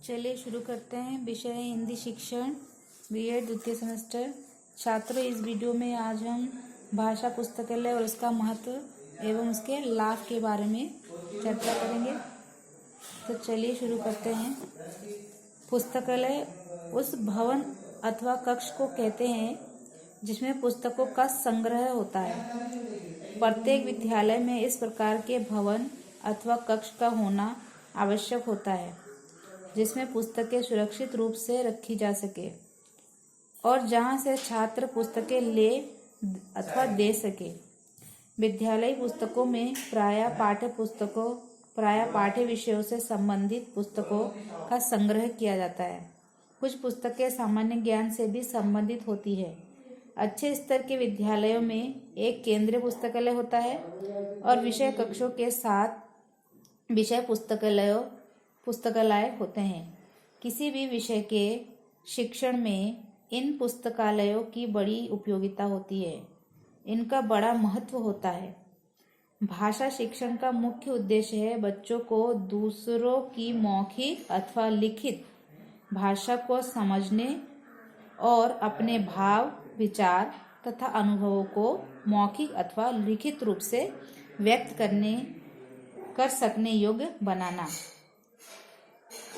चलिए शुरू करते हैं। विषय है हिंदी शिक्षण, बीएड द्वितीय सेमेस्टर। छात्रों, इस वीडियो में आज हम भाषा पुस्तकालय और उसका महत्व एवं उसके लाभ के बारे में चर्चा करेंगे। तो चलिए शुरू करते हैं। पुस्तकालय उस भवन अथवा कक्ष को कहते हैं जिसमें पुस्तकों का संग्रह होता है। प्रत्येक विद्यालय में इस प्रकार के भवन अथवा कक्ष का होना आवश्यक होता है जिसमें पुस्तकें सुरक्षित रूप से रखी जा सके और जहां से छात्र पुस्तकें ले अथवा दे सके। विद्यालयी पुस्तकों में प्रायः पाठ्य विषयों से संबंधित पुस्तकों का संग्रह किया जाता है। कुछ पुस्तकें सामान्य ज्ञान से भी संबंधित होती है। अच्छे स्तर के विद्यालयों में एक केंद्रीय पुस्तकालय होता है और विषय कक्षों के साथ विषय पुस्तकालय होते हैं। किसी भी विषय के शिक्षण में इन पुस्तकालयों की बड़ी उपयोगिता होती है। इनका बड़ा महत्व होता है। भाषा शिक्षण का मुख्य उद्देश्य है बच्चों को दूसरों की मौखिक अथवा लिखित भाषा को समझने और अपने भाव, विचार तथा अनुभवों को मौखिक अथवा लिखित रूप से व्यक्त कर सकने योग्य बनाना।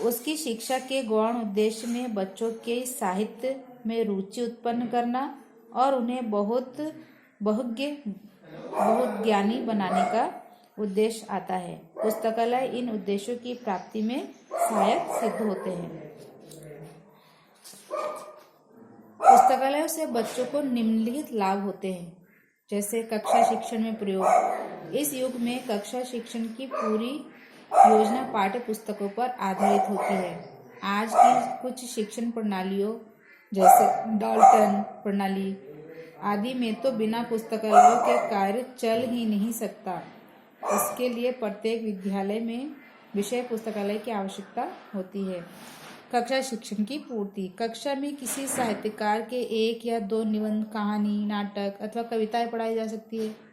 उसकी शिक्षा के गौण उद्देश्य में बच्चों के साहित्य में रुचि उत्पन्न करना और उन्हें बहुज्ञानी बनाने का उद्देश्य आता है। पुस्तकालय इन उद्देश्यों की प्राप्ति में सहायक सिद्ध होते हैं। पुस्तकालयों से बच्चों को निम्नलिखित लाभ होते हैं, जैसे कक्षा शिक्षण में प्रयोग। इस युग में कक्षा शिक्षण की पूरी योजना पाठ्य पुस्तकों पर आधारित होती है। आज की कुछ शिक्षण प्रणालियों जैसे डाल्टन प्रणाली आदि में तो बिना पुस्तकालयों के कार्य चल ही नहीं सकता। इसके लिए प्रत्येक विद्यालय में विषय पुस्तकालय की आवश्यकता होती है। कक्षा शिक्षण की पूर्ति। कक्षा में किसी साहित्यकार के 1 या 2 निबंध, कहानी, नाटक अथवा कविताएं पढ़ाई जा सकती है।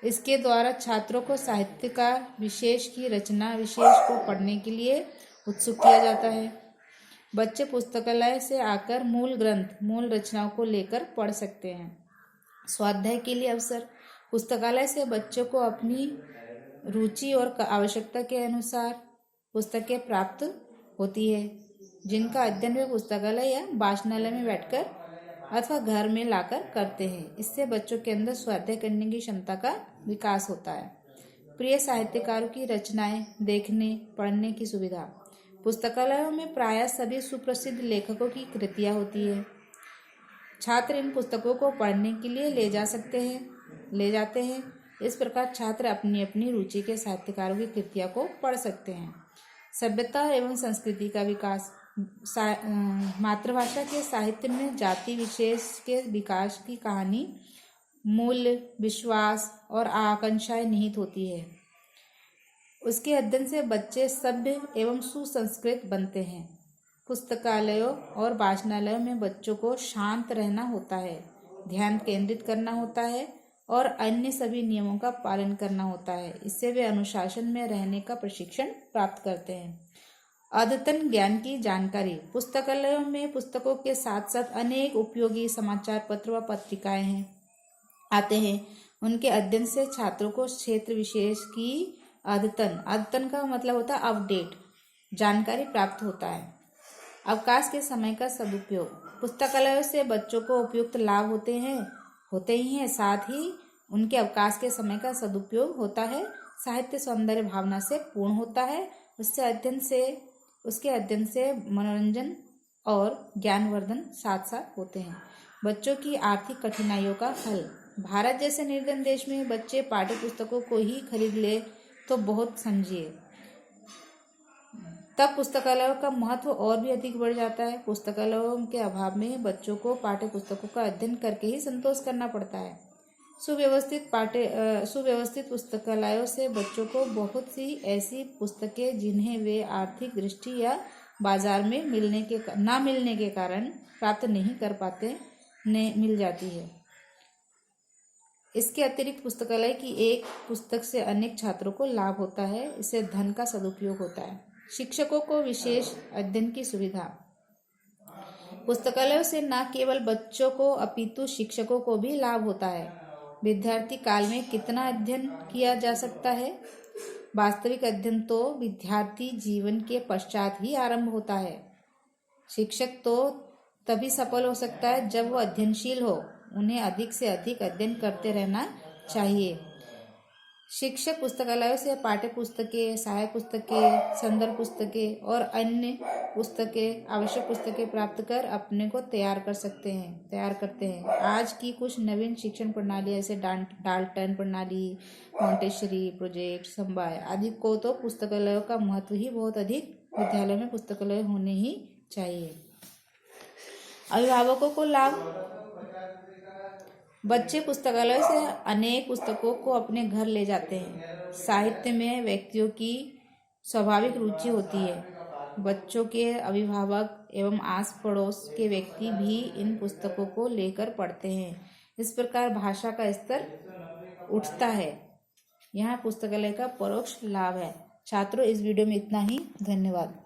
इसके द्वारा छात्रों को साहित्यकार विशेष की रचना विशेष को पढ़ने के लिए उत्सुक किया जाता है। बच्चे पुस्तकालय से आकर मूल ग्रंथ, मूल रचनाओं को लेकर पढ़ सकते हैं। स्वाध्याय के लिए अवसर। पुस्तकालय से बच्चों को अपनी रुचि और आवश्यकता के अनुसार पुस्तकें प्राप्त होती है, जिनका अध्ययन वे पुस्तकालय या वाचनालय में बैठकर अथवा घर में लाकर करते हैं। इससे बच्चों के अंदर स्वाध्याय करने की क्षमता का विकास होता है। प्रिय साहित्यकारों की रचनाएं देखने पढ़ने की सुविधा। पुस्तकालयों में प्रायः सभी सुप्रसिद्ध लेखकों की कृतियां होती है। छात्र इन पुस्तकों को पढ़ने के लिए ले जाते हैं। इस प्रकार छात्र अपनी अपनी रुचि के साहित्यकारों की कृतियों को पढ़ सकते हैं। सभ्यता एवं संस्कृति का विकास। मातृभाषा के साहित्य में जाति विशेष के विकास की कहानी, मूल्य, विश्वास और आकांक्षाएं निहित होती है। उसके अध्ययन से बच्चे सभ्य एवं सुसंस्कृत बनते हैं। पुस्तकालयों और वाचनालयों में बच्चों को शांत रहना होता है, ध्यान केंद्रित करना होता है और अन्य सभी नियमों का पालन करना होता है। इससे वे अनुशासन में रहने का प्रशिक्षण प्राप्त करते हैं। अद्यतन ज्ञान की जानकारी। पुस्तकालयों में पुस्तकों के साथ साथ अनेक उपयोगी समाचार पत्र व पत्रिकाएं आते हैं। उनके अध्ययन से छात्रों को क्षेत्र विशेष की अद्यतन का मतलब होता है अपडेट जानकारी प्राप्त होता है। अवकाश के समय का सदुपयोग। पुस्तकालयों से बच्चों को उपयुक्त लाभ होते ही हैं, साथ ही उनके अवकाश के समय का सदुपयोग होता है। साहित्य सौंदर्य भावना से पूर्ण होता है। उसके अध्ययन से मनोरंजन और ज्ञानवर्धन साथ साथ होते हैं। बच्चों की आर्थिक कठिनाइयों का हल। भारत जैसे निर्धन देश में बच्चे पाठ्य पुस्तकों को ही खरीद ले तो बहुत समझिए, तब पुस्तकालयों का महत्व और भी अधिक बढ़ जाता है। पुस्तकालयों के अभाव में बच्चों को पाठ्य पुस्तकों का अध्ययन करके ही संतोष करना पड़ता है। सुव्यवस्थित पुस्तकालयों से बच्चों को बहुत सी ऐसी पुस्तकें जिन्हें वे आर्थिक दृष्टि या बाजार में ना मिलने के कारण प्राप्त नहीं कर पाते मिल जाती है। इसके अतिरिक्त पुस्तकालय की एक पुस्तक से अनेक छात्रों को लाभ होता है। इससे धन का सदुपयोग होता है। शिक्षकों को विशेष अध्ययन की सुविधा। पुस्तकालयों से न केवल बच्चों को अपितु शिक्षकों को भी लाभ होता है। विद्यार्थी काल में कितना अध्ययन किया जा सकता है? वास्तविक अध्ययन तो विद्यार्थी जीवन के पश्चात ही आरंभ होता है। शिक्षक तो तभी सफल हो सकता है जब वो अध्ययनशील हो। उन्हें अधिक से अधिक अध्ययन करते रहना चाहिए। शिक्षक पुस्तकालयों से पाठ्य पुस्तकें, सहायक पुस्तकें, संदर्भ पुस्तकें और अन्य पुस्तकें, आवश्यक पुस्तकें प्राप्त कर अपने को तैयार करते हैं। आज की कुछ नवीन शिक्षण प्रणाली जैसे डाल्टन प्रणाली, मॉन्टेसरी प्रोजेक्ट, समवाय आदि को तो पुस्तकालयों का महत्व ही बहुत अधिक। विद्यालय में पुस्तकालय होने ही चाहिए। अभिभावकों को लाभ। बच्चे पुस्तकालय से अनेक पुस्तकों को अपने घर ले जाते हैं। साहित्य में व्यक्तियों की स्वाभाविक रुचि होती है। बच्चों के अभिभावक एवं आस पड़ोस के व्यक्ति भी इन पुस्तकों को लेकर पढ़ते हैं। इस प्रकार भाषा का स्तर उठता है। यहाँ पुस्तकालय का परोक्ष लाभ है। छात्रों, इस वीडियो में इतना ही। धन्यवाद।